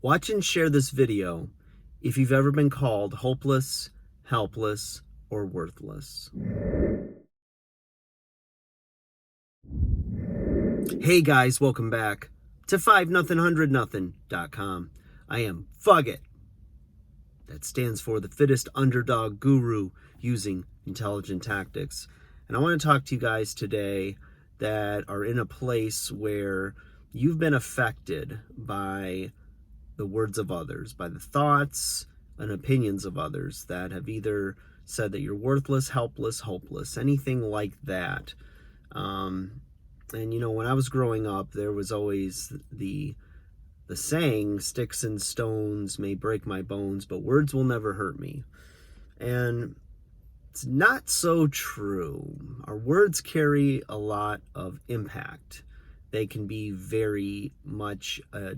Watch and share this video if you've ever been called hopeless, helpless, or worthless. Hey guys, welcome back to 5nothing100nothing.com. I am Fugget. That stands for the fittest underdog guru using intelligent tactics. And I want to talk to you guys today that are in a place where you've been affected by the words of others, by the thoughts and opinions of others that have either said that you're worthless, helpless, hopeless, anything like that. And you know, when I was growing up, there was always the saying, sticks and stones may break my bones, but words will never hurt me. And it's not so true. Our words carry a lot of impact. They can be very much a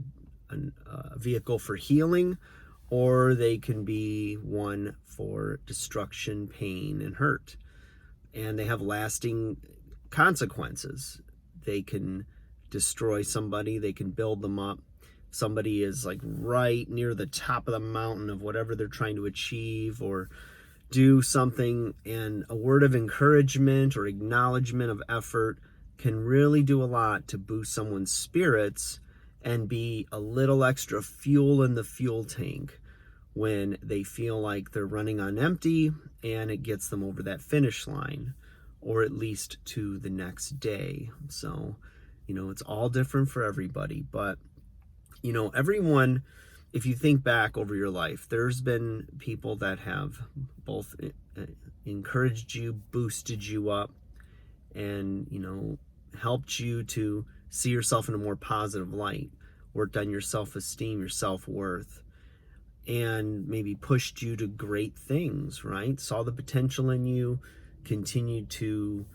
vehicle for healing, or they can be one for destruction, pain, and hurt. And they have lasting consequences. They can destroy somebody, they can build them up. Somebody is like right near the top of the mountain of whatever they're trying to achieve or do something, and a word of encouragement or acknowledgement of effort can really do a lot to boost someone's spirits and be a little extra fuel in the fuel tank when they feel like they're running on empty, and it gets them over that finish line, or at least to the next day. So, you know, it's all different for everybody, but you know, everyone, if you think back over your life, there's been people that have both encouraged you, boosted you up, and, you know, helped you to see yourself in a more positive light, worked on your self-esteem, your self-worth, and maybe pushed you to great things, right? Saw the potential in you, continued to,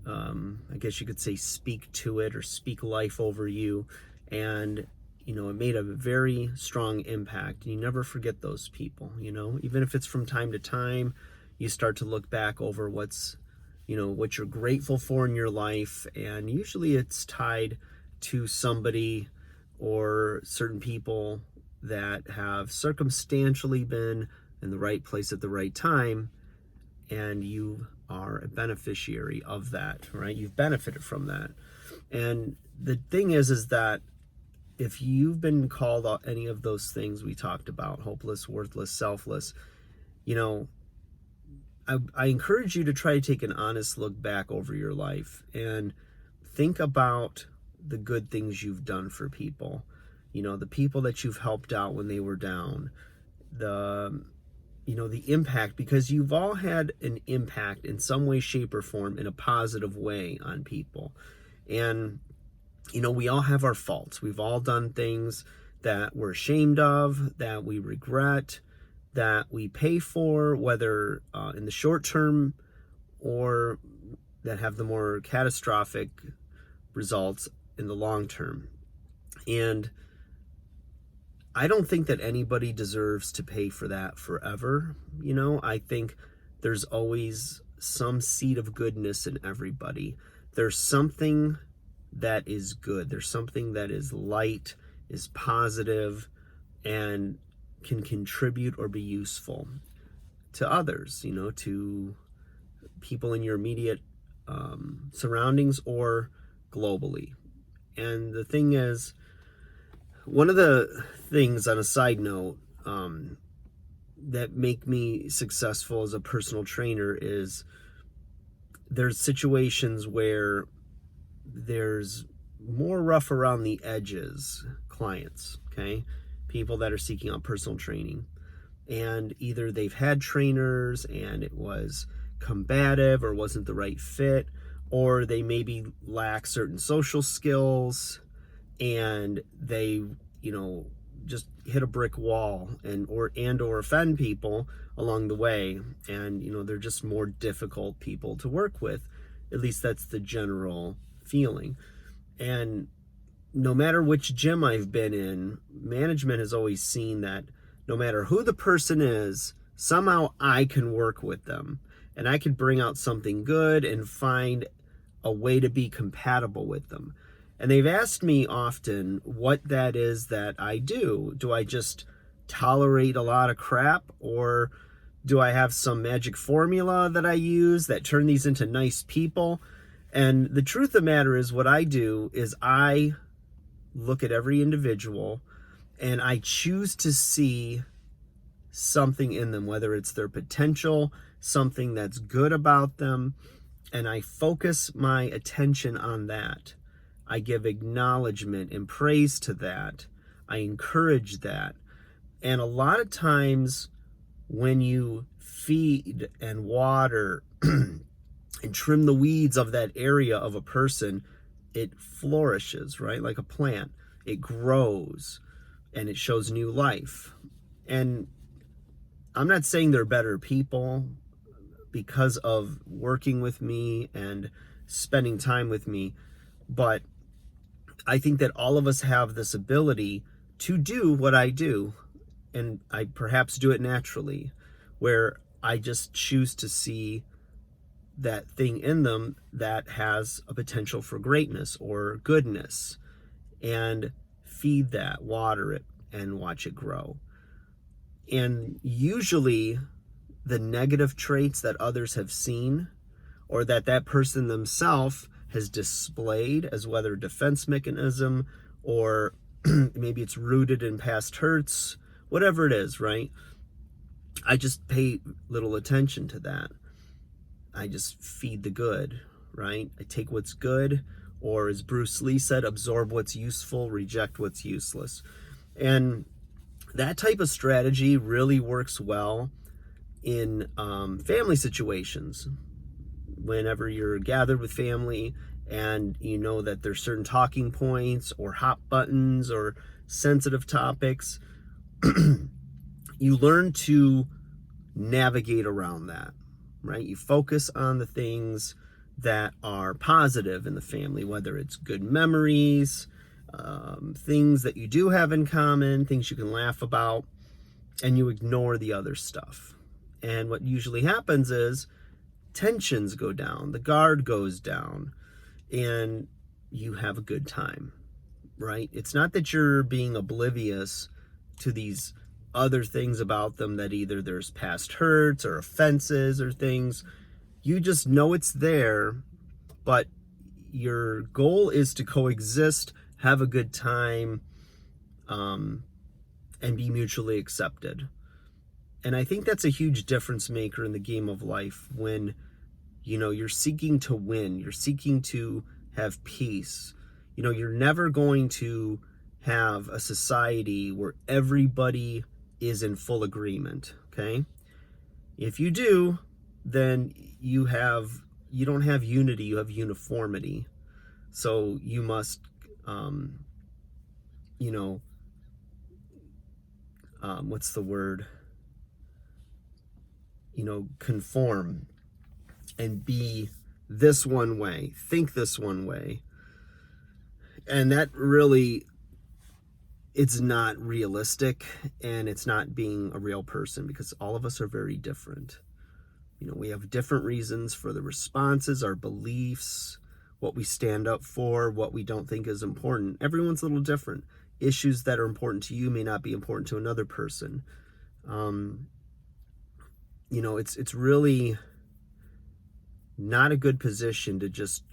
I guess you could say, speak to it or speak life over you. And, you know, it made a very strong impact. You never forget those people, you know, even if it's from time to time, you start to look back over what's, you know, what you're grateful for in your life. And usually it's tied to somebody or certain people that have circumstantially been in the right place at the right time, and you are a beneficiary of that, right? You've benefited from that. And the thing is that if you've been called any of those things we talked about, hopeless, worthless, selfless, you know, I encourage you to try to take an honest look back over your life and think about the good things you've done for people. You know, the people that you've helped out when they were down, you know, the impact, because you've all had an impact in some way, shape, or form in a positive way on people. And, you know, we all have our faults. We've all done things that we're ashamed of, that we regret, that we pay for, whether in the short term or that have the more catastrophic results in the long term. And I don't think that anybody deserves to pay for that forever. You know, I think there's always some seed of goodness in everybody. There's something that is good. There's something that is light, is positive, and can contribute or be useful to others, you know, to people in your immediate surroundings or globally. And the thing is, one of the things on a side note that make me successful as a personal trainer is there's situations where there's more rough around the edges clients, okay? People that are seeking out personal training. And either they've had trainers and it was combative or wasn't the right fit, or they maybe lack certain social skills and they, you know, just hit a brick wall and or offend people along the way, and you know, they're just more difficult people to work with. At least that's the general feeling. And no matter which gym I've been in, management has always seen that no matter who the person is, somehow I can work with them and I can bring out something good and find a way to be compatible with them. And they've asked me often what that is that I do. Do I just tolerate a lot of crap, or do I have some magic formula that I use that turn these into nice people? And the truth of the matter is, what I do is I look at every individual and I choose to see something in them, whether it's their potential, something that's good about them, and I focus my attention on that. I give acknowledgement and praise to that. I encourage that. And a lot of times when you feed and water and trim the weeds of that area of a person, it flourishes, right? Like a plant. It grows and it shows new life. And I'm not saying they're better people because of working with me and spending time with me, but I think that all of us have this ability to do what I do, and I perhaps do it naturally, where I just choose to see that thing in them that has a potential for greatness or goodness, and feed that, water it, and watch it grow. And usually the negative traits that others have seen, or that person themselves has displayed as whether defense mechanism, or maybe it's rooted in past hurts, whatever it is, right? I just pay little attention to that. I just feed the good, right? I take what's good, or as Bruce Lee said, absorb what's useful, reject what's useless. And that type of strategy really works well in family situations. Whenever you're gathered with family and you know that there's certain talking points or hot buttons or sensitive topics, you learn to navigate around that, right? You focus on the things that are positive in the family, whether it's good memories, things that you do have in common, things you can laugh about, and you ignore the other stuff. And what usually happens is tensions go down, the guard goes down, and you have a good time, right? It's not that you're being oblivious to these other things about them, that either there's past hurts or offenses or things. You just know it's there, but your goal is to coexist, have a good time, and be mutually accepted. And I think that's a huge difference maker in the game of life, when you're seeking to win, you're seeking to have peace. You're never going to have a society where everybody is in full agreement, okay? If you do, then you don't have unity, you have uniformity. So you must what's the word? Conform and be this one way, think this one way. And that really, it's not realistic, and it's not being a real person, because all of us are very different. We have different reasons for the responses, our beliefs, what we stand up for, what we don't think is important. Everyone's a little different. Issues that are important to you may not be important to another person. It's really not a good position to just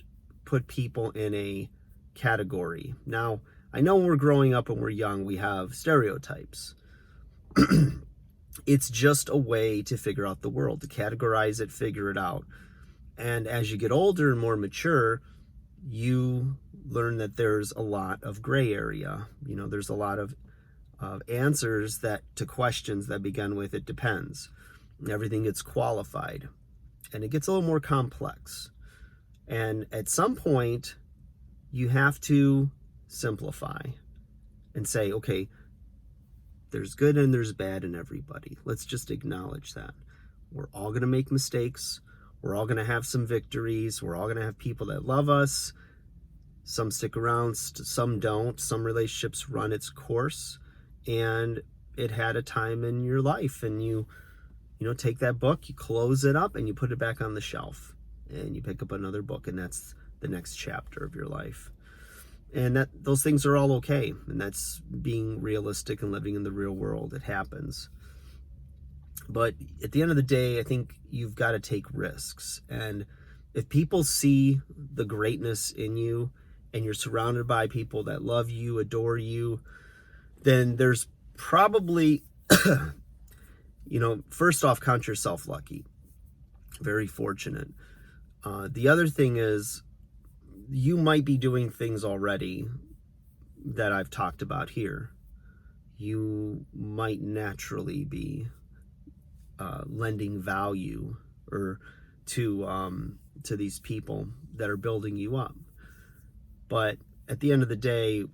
put people in a category. Now, I know when we're growing up and we're young, we have stereotypes. It's just a way to figure out the world, to categorize it, figure it out. And as you get older and more mature, you learn that there's a lot of gray area. There's a lot of answers to questions that begin with "it depends." Everything gets qualified, and it gets a little more complex. And at some point, you have to simplify and say, okay, there's good and there's bad in everybody. Let's just acknowledge that. We're all going to make mistakes. We're all going to have some victories. We're all going to have people that love us. Some stick around, some don't. Some relationships run its course, and it had a time in your life, and you take that book, you close it up, and you put it back on the shelf, and you pick up another book, and that's the next chapter of your life. And that those things are all okay. And that's being realistic and living in the real world. It happens. But at the end of the day, I think you've got to take risks. And if people see the greatness in you and you're surrounded by people that love you, adore you, then there's probably, first off, count yourself lucky. Very fortunate. The other thing is, you might be doing things already that I've talked about here. You might naturally be lending value or to these people that are building you up. But at the end of the day,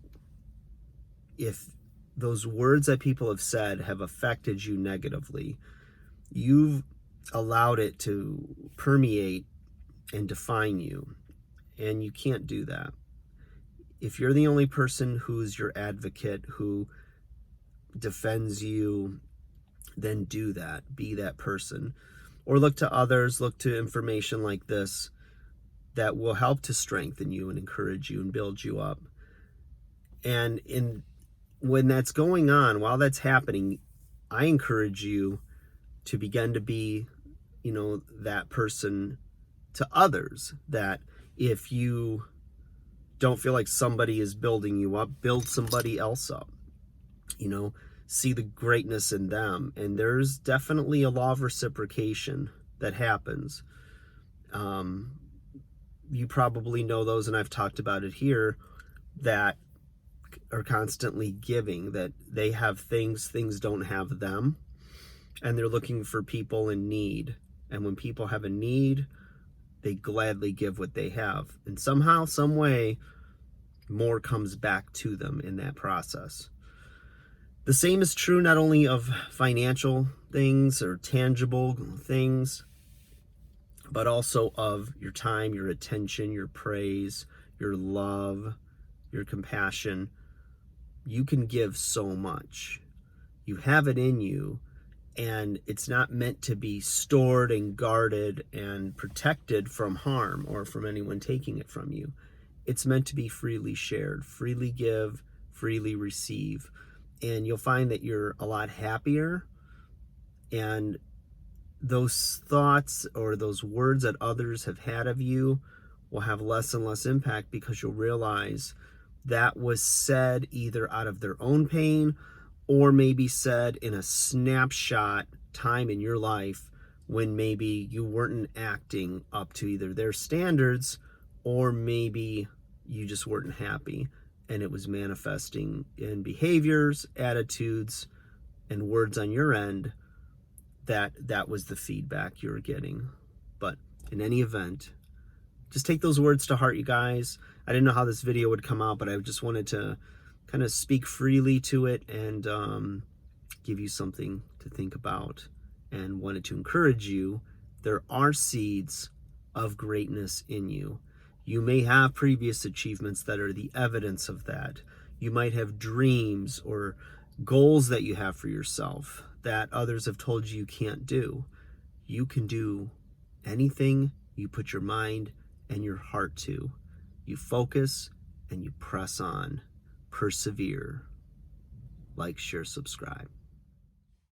if those words that people have said have affected you negatively, you've allowed it to permeate and define you, and you can't do that. If you're the only person who's your advocate, who defends you, then do that. Be that person. Or look to others, look to information like this that will help to strengthen you and encourage you and build you up. And when that's going on, while that's happening, I encourage you to begin to be, that person to others, that if you don't feel like somebody is building you up, build somebody else up. See the greatness in them. And there's definitely a law of reciprocation that happens. You probably know those, and I've talked about it here, that are constantly giving, that they have things don't have them, and they're looking for people in need. And when people have a need, they gladly give what they have. And somehow, some way, more comes back to them in that process. The same is true not only of financial things or tangible things, but also of your time, your attention, your praise, your love, your compassion. You can give so much. You have it in you, and it's not meant to be stored and guarded and protected from harm or from anyone taking it from you. It's meant to be freely shared, freely give, freely receive. And you'll find that you're a lot happier, and those thoughts or those words that others have had of you will have less and less impact, because you'll realize that was said either out of their own pain or maybe said in a snapshot time in your life when maybe you weren't acting up to either their standards, or maybe you just weren't happy, and it was manifesting in behaviors, attitudes, and words on your end. That was the feedback you were getting. But in any event, just take those words to heart, you guys. I didn't know how this video would come out, but I just wanted to kind of speak freely to it and give you something to think about, and wanted to encourage you. There are seeds of greatness in you. You may have previous achievements that are the evidence of that. You might have dreams or goals that you have for yourself that others have told you can't do. You can do anything you put your mind and your heart to. You focus and you press on. Persevere. Like, share, subscribe.